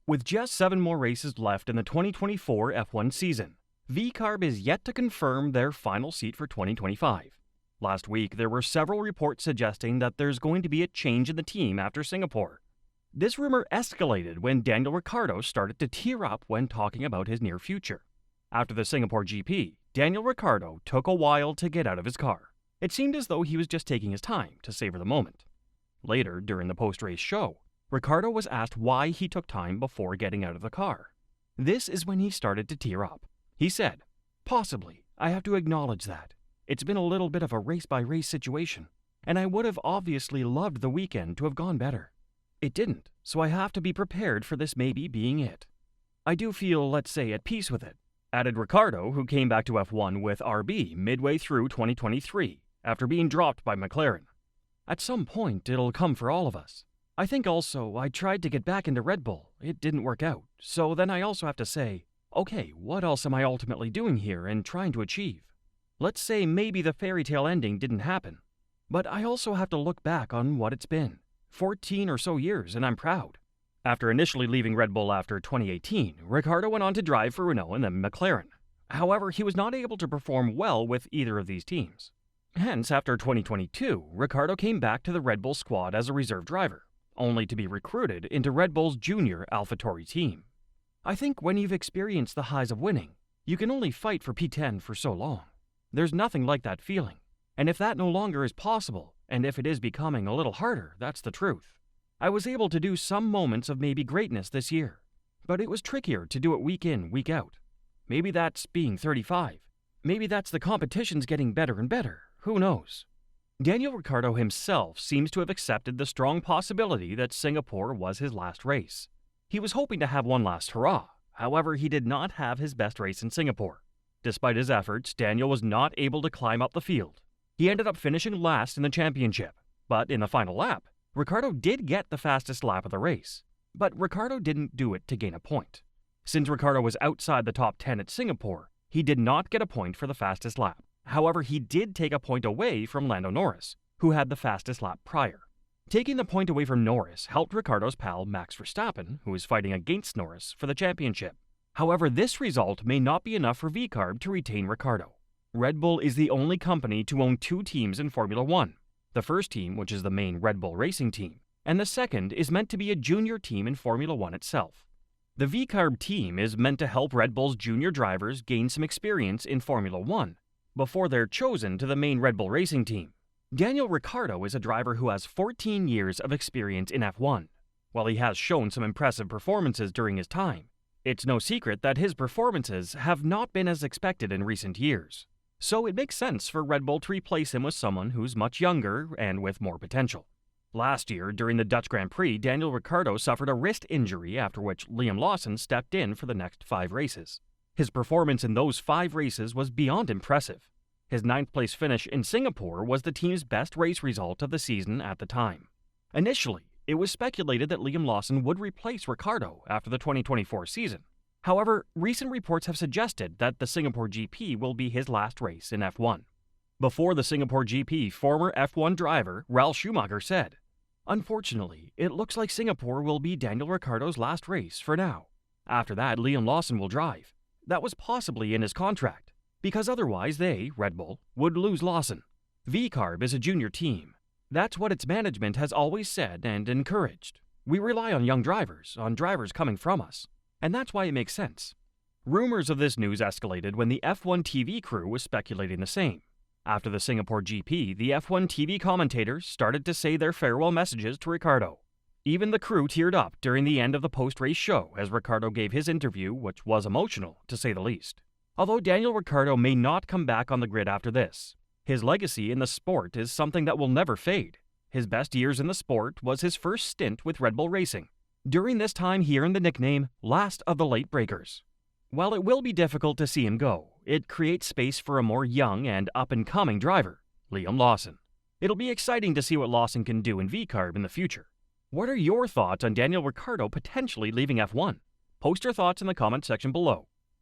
With just 7 more races left in the 2024 F1 season, VCARB is yet to confirm their final seat for 2025. Last week, there were several reports suggesting that there's going to be a change in the team after Singapore. This rumor escalated when Daniel Ricciardo started to tear up when talking about his near future. After the Singapore GP, Daniel Ricciardo took a while to get out of his car. It seemed as though he was just taking his time to savor the moment. Later, during the post-race show, Ricciardo was asked why he took time before getting out of the car. This is when he started to tear up. He said, "Possibly, I have to acknowledge that. It's been a little bit of a race-by-race situation, and I would have obviously loved the weekend to have gone better. It didn't, so I have to be prepared for this maybe being it. I do feel, let's say, at peace with it," added Ricciardo, who came back to F1 with RB midway through 2023 after being dropped by McLaren. "At some point, it'll come for all of us. I think also I tried to get back into Red Bull. It didn't work out. So then I also have to say, okay, what else am I ultimately doing here and trying to achieve? Let's say maybe the fairy tale ending didn't happen. But I also have to look back on what it's been. 14 or so years, and I'm proud." After initially leaving Red Bull after 2018, Ricciardo went on to drive for Renault and then McLaren. However, he was not able to perform well with either of these teams. Hence, after 2022, Ricciardo came back to the Red Bull squad as a reserve driver, only to be recruited into Red Bull's junior AlphaTauri team. I think when you've experienced the highs of winning, you can only fight for P10 for so long. There's nothing like that feeling. And if that no longer is possible, and if it is becoming a little harder, that's the truth. I was able to do some moments of maybe greatness this year, but it was trickier to do it week in, week out. Maybe that's being 35. Maybe that's the competition's getting better and better. Who knows? Daniel Ricciardo himself seems to have accepted the strong possibility that Singapore was his last race. He was hoping to have one last hurrah. However, he did not have his best race in Singapore. Despite his efforts, Daniel was not able to climb up the field. He ended up finishing last in the championship, but in the final lap, Ricciardo did get the fastest lap of the race. But Ricciardo didn't do it to gain a point. Since Ricciardo was outside the top 10 at Singapore, he did not get a point for the fastest lap. However, he did take a point away from Lando Norris, who had the fastest lap prior. Taking the point away from Norris helped Ricciardo's pal Max Verstappen, who was fighting against Norris for the championship. However, this result may not be enough for VCARB to retain Ricciardo. Red Bull is the only company to own 2 teams in Formula 1. The first team, which is the main Red Bull racing team, and the second is meant to be a junior team in Formula 1 itself. The VCARB team is meant to help Red Bull's junior drivers gain some experience in Formula 1 before they're chosen to the main Red Bull racing team. Daniel Ricciardo is a driver who has 14 years of experience in F1. While he has shown some impressive performances during his time, it's no secret that his performances have not been as expected in recent years. So it makes sense for Red Bull to replace him with someone who's much younger and with more potential. Last year, during the Dutch Grand Prix, Daniel Ricciardo suffered a wrist injury, after which Liam Lawson stepped in for the next 5 races. His performance in those 5 races was beyond impressive. His 9th place finish in Singapore was the team's best race result of the season at the time. Initially, it was speculated that Liam Lawson would replace Ricciardo after the 2024 season. However, recent reports have suggested that the Singapore GP will be his last race in F1. Before the Singapore GP, former F1 driver Ralf Schumacher said, "Unfortunately, it looks like Singapore will be Daniel Ricciardo's last race for now. After that, Liam Lawson will drive. That was possibly in his contract, because otherwise they, Red Bull, would lose Lawson. VCARB is a junior team. That's what its management has always said and encouraged. We rely on young drivers, on drivers coming from us. And that's why it makes sense." Rumors of this news escalated when the F1 TV crew was speculating the same. After the Singapore GP, the F1 TV commentators started to say their farewell messages to Ricciardo. Even the crew teared up during the end of the post-race show as Ricciardo gave his interview, which was emotional, to say the least. Although Daniel Ricciardo may not come back on the grid after this, his legacy in the sport is something that will never fade. His best years in the sport was his first stint with Red Bull Racing. During this time, he earned the nickname Last of the Late Breakers. While it will be difficult to see him go, it creates space for a more young and up-and-coming driver, Liam Lawson. It'll be exciting to see what Lawson can do in VCARB in the future. What are your thoughts on Daniel Ricciardo potentially leaving F1? Post your thoughts in the comment section below.